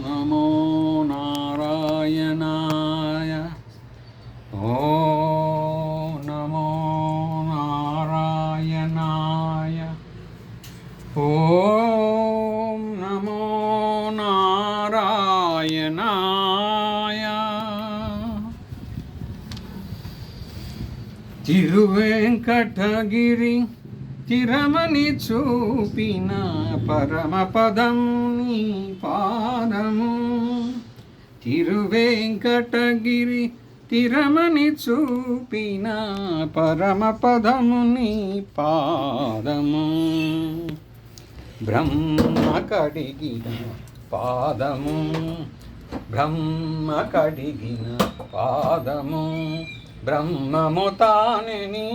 నమో నారాయణాయ. ఓం నమో నారాయణాయ. ఓం నమో నారాయణాయ. తిరువేంకటగిరి తిరమని చూపిన పరమపదము నీ పాదము. తిరువేంకటగిరి తిరమని చూపిన పరమపదము నీ పాదము. బ్రహ్మ కడిగిన పాదము, బ్రహ్మ కడిగిన పాదము, బ్రహ్మము తానే నీ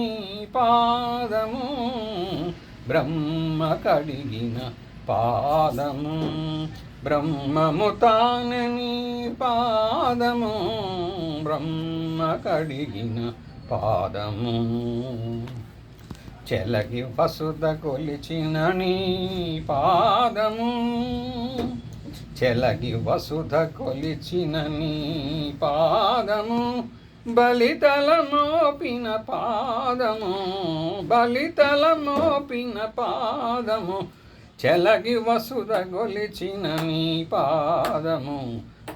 పాదము. బ్రహ్మ కడిగిన పాదము, బ్రహ్మము తానే నీ పాదము. బ్రహ్మ కడిగిన పాదము. చెలగి వసుధ కొలిచిన నీ పాదము, చెలగి వసుధ కొలిచిన నీ పాదము. బలితలమోపిన పాదము, బలితలమోపిన పాదము. చెలగి వసుధ కొలిచిన నీ పాదము,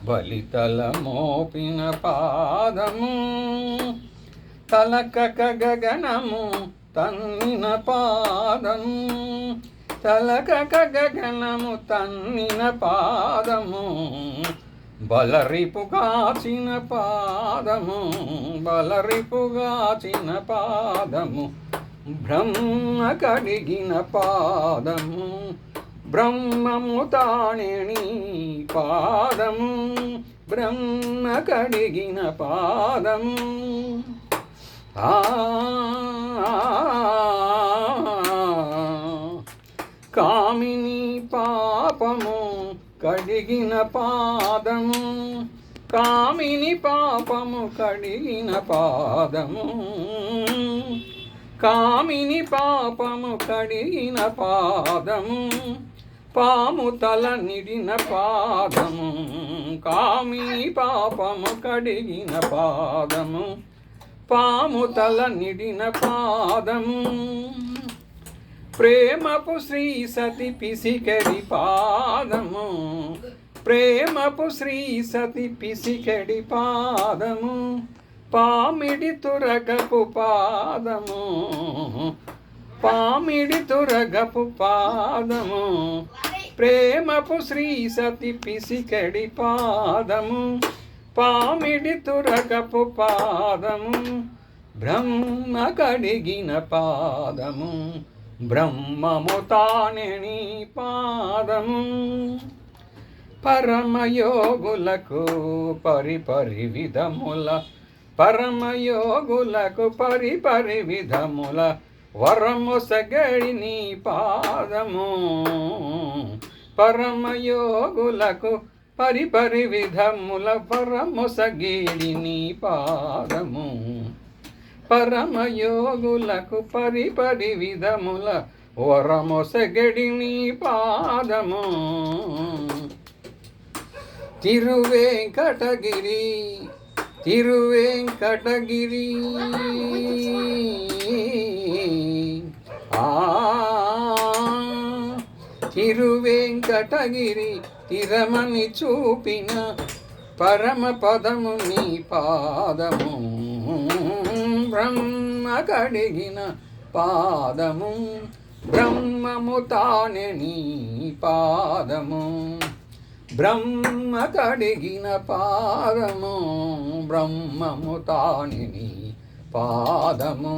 బలితలమోపిన పాదము. తలకక గగనము తన్నిన పాదము, తలకక గగనము తన్నిన పాదము. బలరిపుగాచిన పాదము, బలరిపుగాచిన పాదము. బ్రహ్మ కడిగిన పాదము, బ్రహ్మము తానే నీ పాదము. బ్రహ్మ కడిగిన పాదము. కామిని పాపము కడిగిన పాదము, కామిని పాపము కడిగిన పాదము. కామిని పాపము కడిగిన పాదము. పాము తల నిడిన పాదము, కామిని పాపము కడిగిన పాదము. పాము తల నిడిన పాదము. ప్రేమపు శ్రీ సతి పిసికెడి పాదము, ప్రేమపు శ్రీ సతి పిసికెడి పాదము. పామిడి తురగపు పాదము, పామిడి తురగపు పాదము. ప్రేమపు శ్రీ సతి పిసికెడి పాదము, పామిడి తురగపు పాదము. బ్రహ్మ కడిగిన పాదము, బ్రహ్మము తానే నీ పాదము. పరమయోగులకు పరిపరి విధముల, పరమయోగులకు పరిపరి విధముల వరము సగడి నీ పాదము. పరమయోగులకు పరిపరి విధముల వరము సగడి నీ పాదము. పరమయోగులకు పరిపరి విధముల వరమొసగడి నీ పాదము. తిరువేంకటగిరి తిరువేంకటగిరి తిరువేంకటగిరి తిరమని చూపిన పరమపదము నీ పాదము. బ్రహ్మ కడిగిన పాదము, బ్రహ్మము తానే నీ పాదము. బ్రహ్మ కడిగిన పాదము, బ్రహ్మము తానే నీ పాదము.